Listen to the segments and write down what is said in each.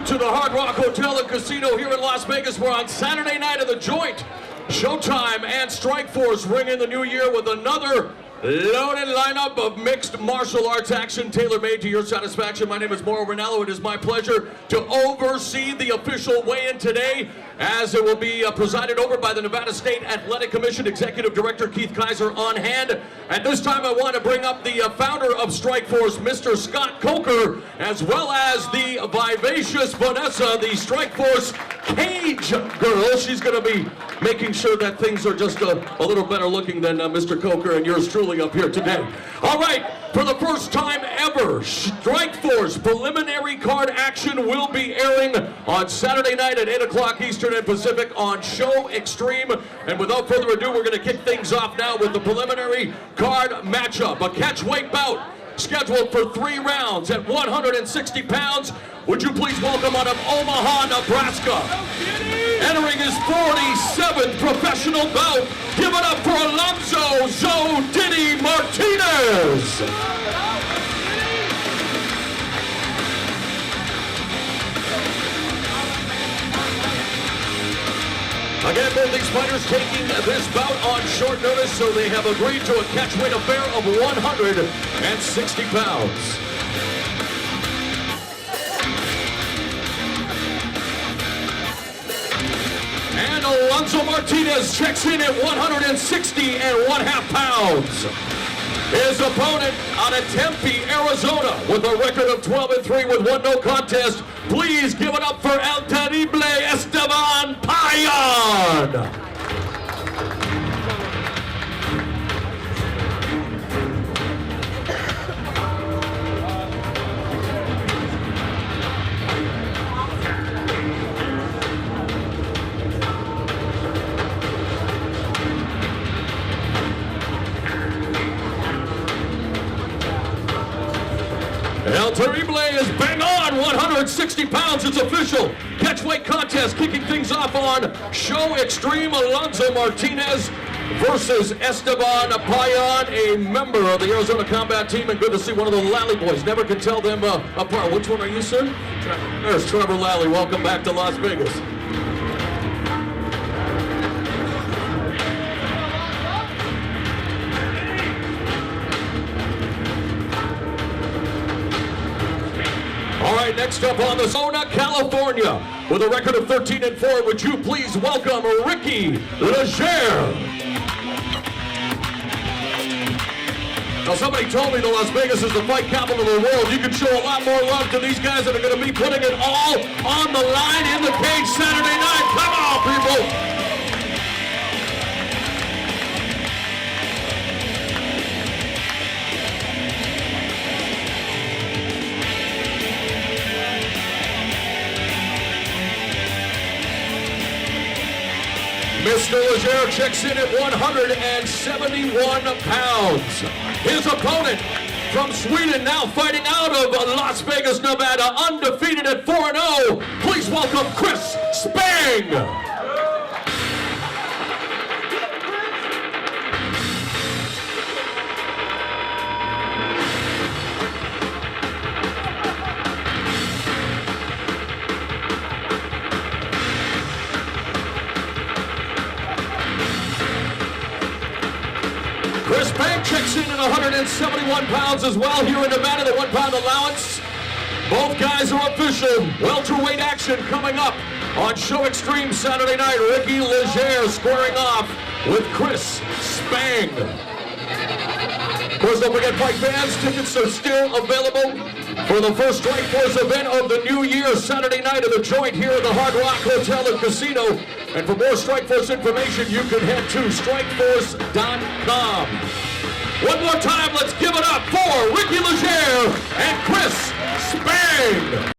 to the Hard Rock Hotel and Casino here in Las Vegas. We're on Saturday night of the Joint. Showtime and Strikeforce ring in the new year with another loaded lineup of mixed martial arts action tailor-made to your satisfaction. My name is Mauro Ranallo. It is my pleasure to oversee the official weigh-in today, as it will be presided over by the Nevada State Athletic Commission Executive Director Keith Kaiser on hand. At this time, I want to bring up the founder of Strikeforce, Mr. Scott Coker, as well as the vivacious Vanessa, the Strikeforce cage girl. She's going to be making sure that things are just a little better looking than Mr. Coker and yours truly up here today. All right, for the first time ever, Strikeforce preliminary card action will be airing on Saturday night at 8 o'clock Eastern and Pacific on Show Extreme. And without further ado, we're going to kick things off now with the preliminary card matchup. A catchweight bout scheduled for 3 rounds at 160 pounds. Would you please welcome out of Omaha, Nebraska, entering his 47th professional bout, give it up for Alonzo Jardine Martinez. Again, both these fighters taking this bout on short notice, so they have agreed to a catchweight affair of 160 pounds. And Alonzo Martinez checks in at 160.5 pounds. His opponent out of Tempe, Arizona, with a record of 12-3 with 1 no contest. Please give it up for El Terrible Esteban Payan. El Terrible is bang on, 160 pounds, it's official. Catchweight contest kicking things off on Show Extreme. Alonzo Martinez versus Esteban Payan, a member of the Arizona Combat Team, and good to see one of the Lally boys. Never can tell them apart. Which one are you, sir? There's Trevor Lally. Welcome back to Las Vegas. All right, next up on the Arizona, California, with a record of 13-4, would you please welcome Ricky Leger. Now, somebody told me that Las Vegas is the fight capital of the world. You can show a lot more love to these guys that are going to be putting it all on the line in the cage Saturday night. Come on, people. Mr. Leger checks in at 171 pounds. His opponent from Sweden, now fighting out of Las Vegas, Nevada, undefeated at 4-0. Please welcome Chris Spang. Chris Spang checks in at 171 pounds as well here in Nevada, the 1 pound allowance. Both guys are official. Welterweight action coming up on Show Extreme Saturday night. Ricky Leger squaring off with Chris Spang. Of course, don't forget, fight fans, tickets are still available for the first Strikeforce event of the new year, Saturday night of the Joint here at the Hard Rock Hotel and Casino. And for more Strikeforce information, you can head to strikeforce.com. One more time, let's give it up for Ricky Leger and Chris Spang.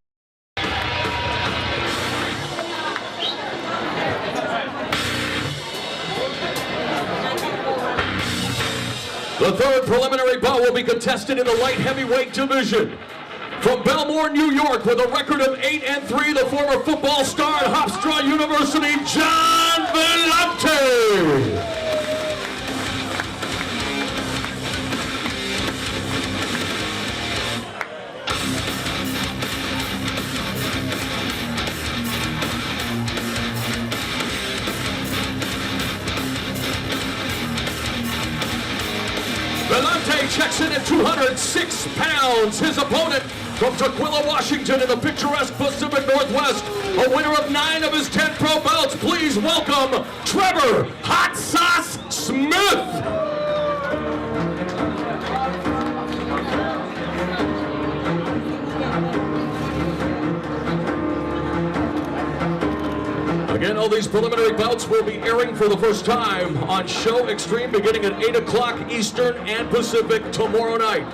The third preliminary bout will be contested in the light heavyweight division. From Belmore, New York, with a record of 8-3, the former football star at Hofstra University, John Vellante. checks in at 206 pounds. His opponent from Tukwila, Washington in the picturesque Pacific Northwest, a winner of 9 of his 10 pro bouts. Please welcome Trevor Hot Sauce Smith. Again, all these preliminary bouts will be airing for the first time on Show Extreme beginning at 8 o'clock Eastern and Pacific tomorrow night.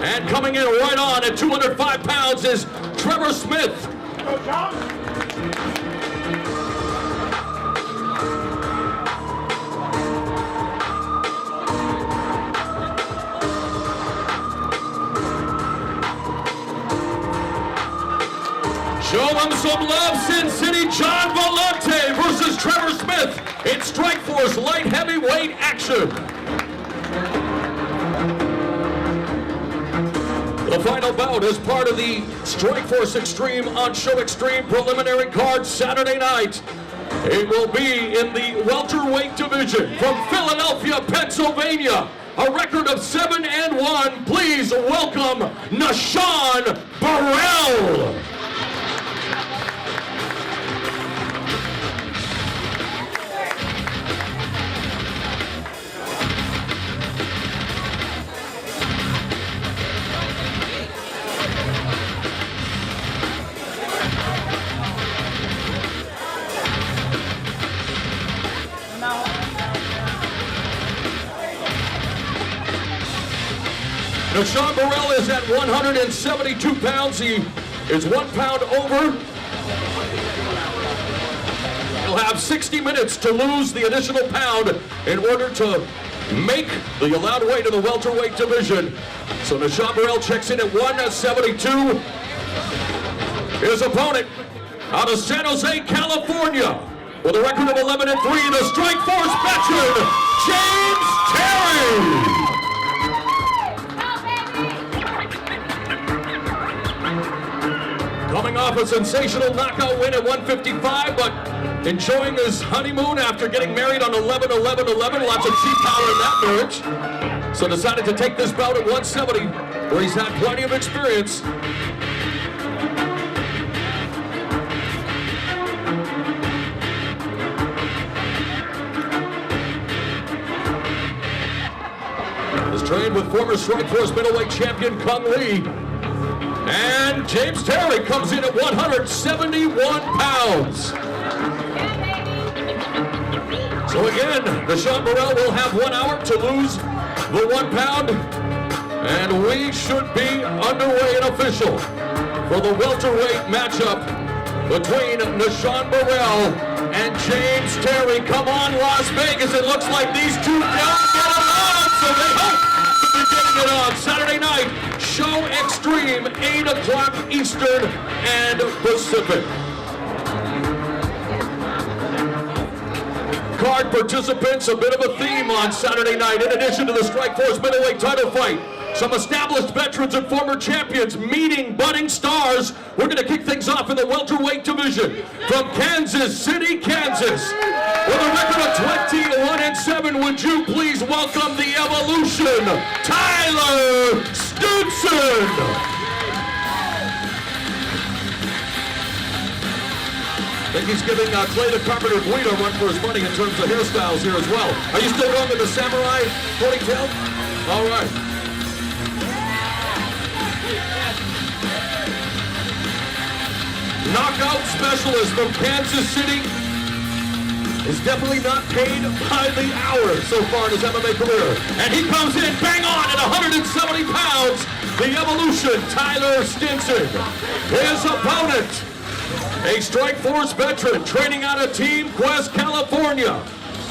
And coming in right on at 205 pounds is Trevor Smith. Show them some love, Sin City. John Volante versus Trevor Smith in Strikeforce light heavyweight action. The final bout is part of the Strikeforce Extreme on Show Extreme preliminary card Saturday night. It will be in the welterweight division from Philadelphia, Pennsylvania. A record of 7-1. Please welcome Nashawn Burrell. Nashawn Burrell is at 172 pounds. He is 1 pound over. He'll have 60 minutes to lose the additional pound in order to make the allowed weight in the welterweight division. So Nashawn Burrell checks in at 172. His opponent out of San Jose, California, with a record of 11-3, the Strikeforce veteran, James Terry. Coming off a sensational knockout win at 155, but enjoying his honeymoon after getting married on 11-11-11. Lots of cheap power in that marriage. So decided to take this bout at 170, where he's had plenty of experience. He's trained with former Strikeforce middleweight champion Kung Lee. And James Terry comes in at 171 pounds. So again, Nashawn Burrell will have 1 hour to lose the 1 pound. And we should be underway and official for the welterweight matchup between Nashawn Burrell and James Terry. Come on, Las Vegas. It looks like these two don't get along, so they hope to be getting it on Saturday night. Show Extreme, 8 o'clock Eastern and Pacific. Card participants, a bit of a theme on Saturday night. In addition to the Strikeforce middleweight title fight, some established veterans and former champions meeting budding stars. We're going to kick things off in the welterweight division from Kansas City, Kansas. With a record of 21-7, would you please welcome the Evolution, Tyler Stinson. I think he's giving Clay the Carpenter Guido a run for his money in terms of hairstyles here as well. Are you still going with the samurai ponytail? All right. Knockout specialist from Kansas City is definitely not paid by the hour so far in his MMA career. And he comes in bang on at 170 pounds, the Evolution, Tyler Stinson. His opponent, a Strikeforce veteran training out of Team Quest, California,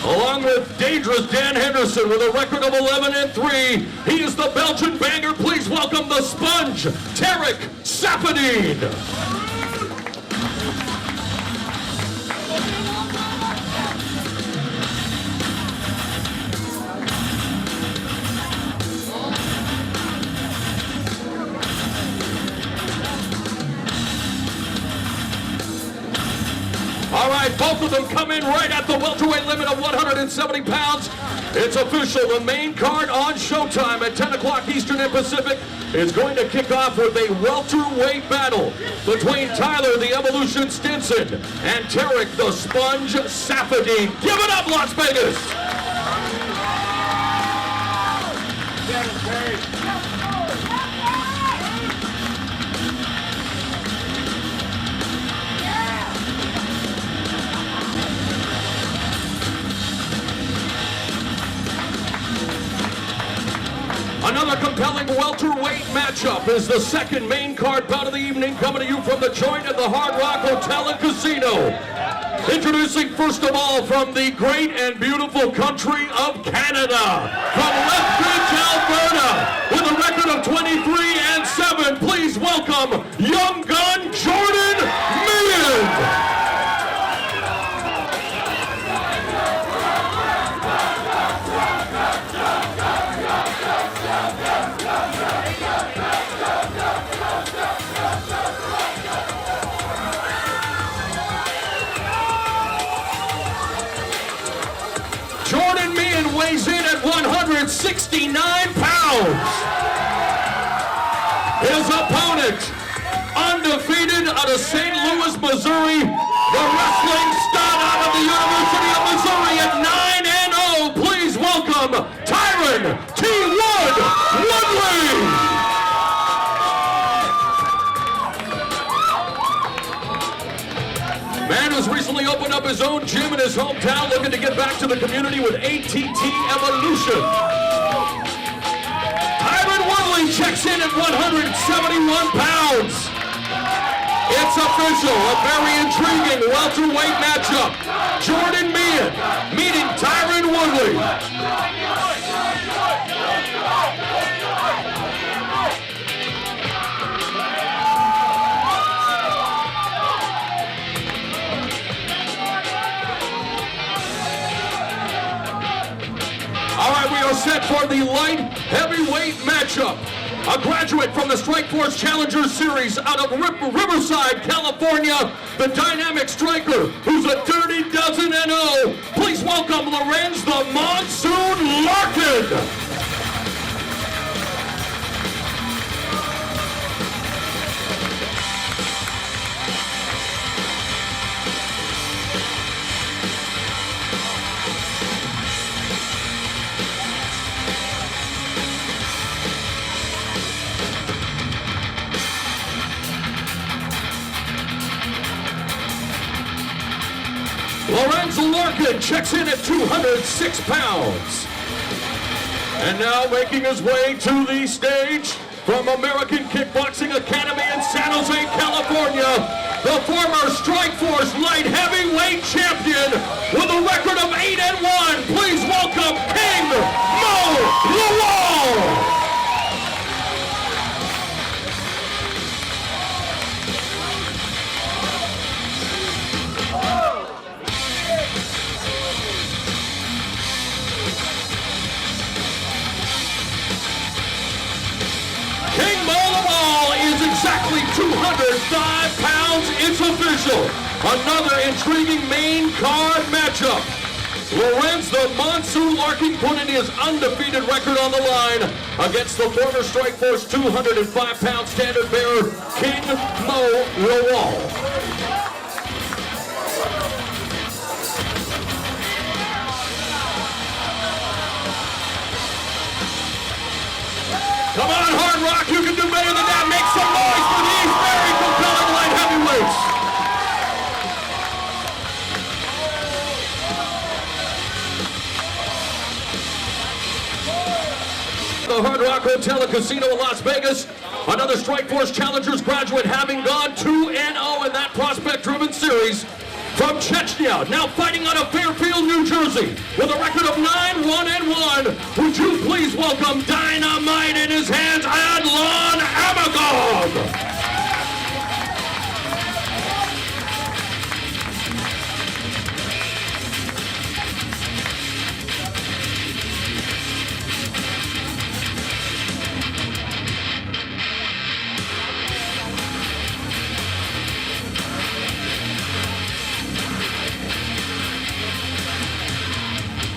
along with dangerous Dan Henderson with a record of 11-3. He is the Belgian banger. Please welcome the Sponge, Tarek Safadine. All right, both of them come in right at the welterweight limit of 170 pounds. It's official, the main card on Showtime at 10 o'clock Eastern and Pacific is going to kick off with a welterweight battle between Tyler the Evolution Stinson and Tarek the Sponge Safadine. Give it up, Las Vegas! Another compelling welterweight matchup is the second main card bout of the evening, coming to you from the Joint at the Hard Rock Hotel and Casino. Introducing first of all from the great and beautiful country of Canada, from Lethbridge, Alberta, with a record of 23-7, please welcome young gun Jardine. Jordan Meehan weighs in at 169 pounds. His opponent, undefeated out of St. Louis, Missouri, the wrestling stud out of the University of Missouri at 9-0. Please welcome Tyron T. Woodley. Man who's recently opened up his own gym in his hometown, looking to get back to the community with ATT Evolution. Tyron Woodley checks in at 171 pounds. It's official, a very intriguing welterweight matchup. Jordan Meehan meeting Tyron Woodley. All right, we are set for the light heavyweight matchup. A graduate from the Strikeforce Challenger Series out of Riverside, California, the dynamic striker who's a dirty dozen and oh. Please welcome Lorenz the Monsoon Larkin. Lorenz Larkin checks in at 206 pounds. And now making his way to the stage from American Kickboxing Academy in San Jose, California, the former Strikeforce light heavyweight champion with a record of 8-1. Please welcome King Mo Lawal. Exactly 205 pounds, it's official. Another intriguing main card matchup. Lorenz the Monsoon Larkin putting his undefeated record on the line against the former Strikeforce 205-pound standard bearer, King Mo Lawal. Come on, Hard Rock, you can do better than that. Make some noise for these very compelling light heavyweights. The Hard Rock Hotel and Casino in Las Vegas. Another Strikeforce Challengers graduate having gone 2-0 in that prospect-driven series. From Chechnya, now fighting out of Fairfield, New Jersey, with a record of 9-1-1. Would you please welcome dynamite in his hands, Adlan Amagov.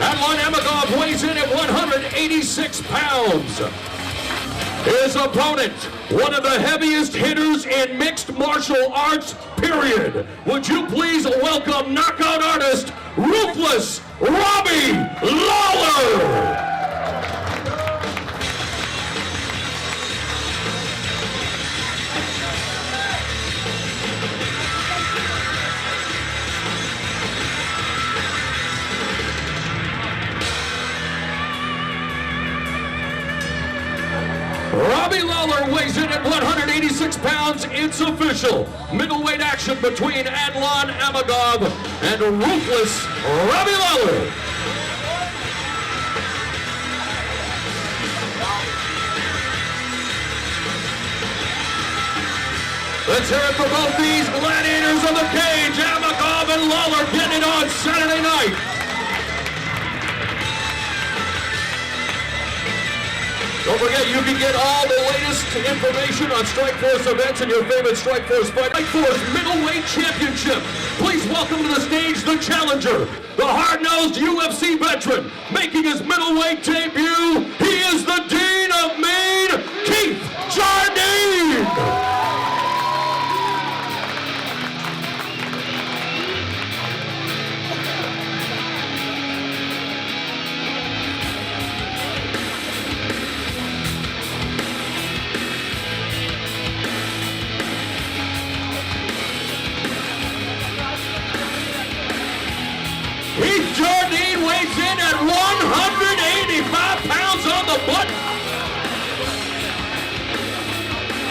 Adlan Amagov Lawler weighs in at 186 pounds. His opponent, one of the heaviest hitters in mixed martial arts, period. Would you please welcome knockout artist, Ruthless Robbie Lawler. Robbie Lawler weighs in at 186 pounds. It's official. Middleweight action between Adlan Amagov and Ruthless Robbie Lawler. Let's hear it for both these gladiators of the cage. Amagov and Lawler getting it on Saturday night. Don't forget, you can get all the latest information on Strikeforce events and your favorite Strikeforce fight. Strikeforce Middleweight Championship. Please welcome to the stage the challenger, the hard-nosed UFC veteran, making his middleweight debut. He is the Dean of Maine, Keith Jardine. Keith Jardine weighs in at 185 pounds on the button.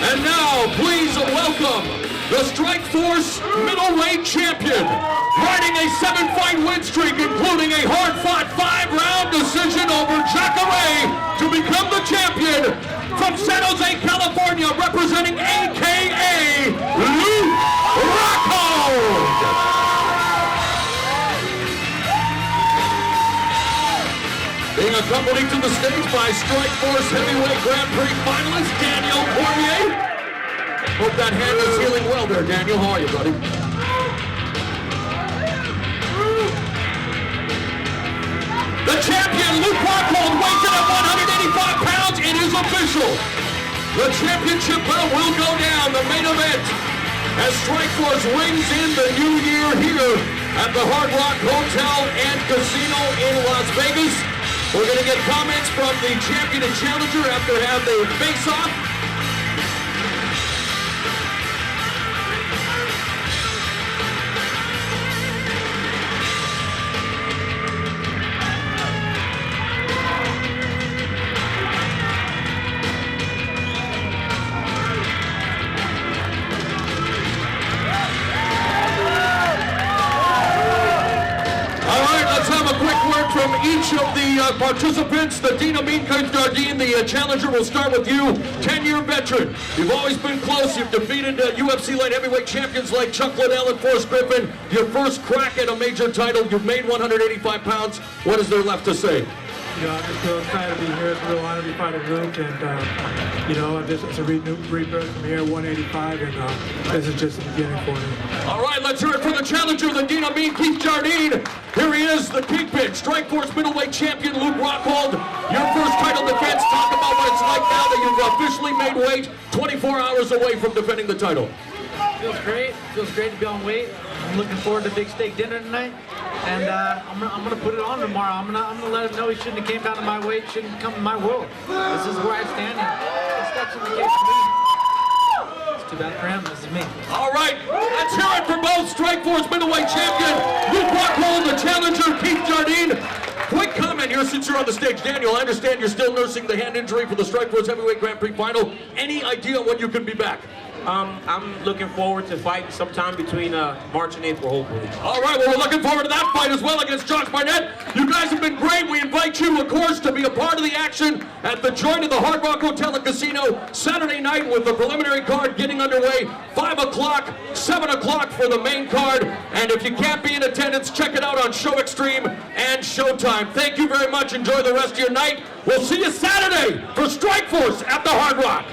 And now, please welcome the Strikeforce Middleweight Champion, riding a 7-fight win streak, including a hard-fought 5-round decision over Jacare to become the champion from San Jose, California, representing AKA Luke Rockhold. Being accompanied to the stage by Strikeforce Heavyweight Grand Prix finalist Daniel Cormier. Hope that hand is healing well there, Daniel. How are you, buddy? The champion, Luke Rockhold, weighs in at 185 pounds. It is official. The championship belt will go down, the main event, as Strikeforce rings in the new year here at the Hard Rock Hotel and Casino in Las Vegas. We're going to get comments from the champion and challenger after they have their face-off. From each of the participants, the Dean of Mean Keith Jardine, the challenger, will start with you, 10-year veteran. You've always been close. You've defeated UFC light heavyweight champions like Chuck Liddell and Forrest Griffin. Your first crack at a major title. You've made 185 pounds. What is there left to say? You know, I'm just so excited to be here. It's a real honor to be fighting Luke, and you know, it's a rebirth from here, 185, and this is just the beginning for me. All right, let's hear it for the challenger, the Dean of Mean Keith Jardine. Here he is, the Kingpin, Strikeforce middleweight champion Luke Rockhold. Your first title defense. Talk about what it's like now that you've officially made weight, 24 hours away from defending the title. Feels great. Feels great to be on weight. I'm looking forward to big steak dinner tonight, and I'm gonna put it on tomorrow. I'm gonna let him know he shouldn't have came down to my weight, shouldn't come to my world. This is where I stand. This steps in the case for me. It's too bad for him. This is me. All right, let's hear it for both Strikeforce middleweight champion Luke Rockhold, the challenger Keith Jardine. Quick comment here since you're on the stage, Daniel. I understand you're still nursing the hand injury for the Strikeforce Heavyweight Grand Prix final. Any idea when you can be back? I'm looking forward to fighting sometime between March and April, hopefully. All right, well, we're looking forward to that fight as well against Josh Barnett. You guys have been great. We invite you, of course, to be a part of the action at the joint of the Hard Rock Hotel and Casino Saturday night with the preliminary card getting underway, 5 o'clock, 7 o'clock for the main card. And if you can't be in attendance, check it out on Show Extreme and Showtime. Thank you very much. Enjoy the rest of your night. We'll see you Saturday for Strikeforce at the Hard Rock.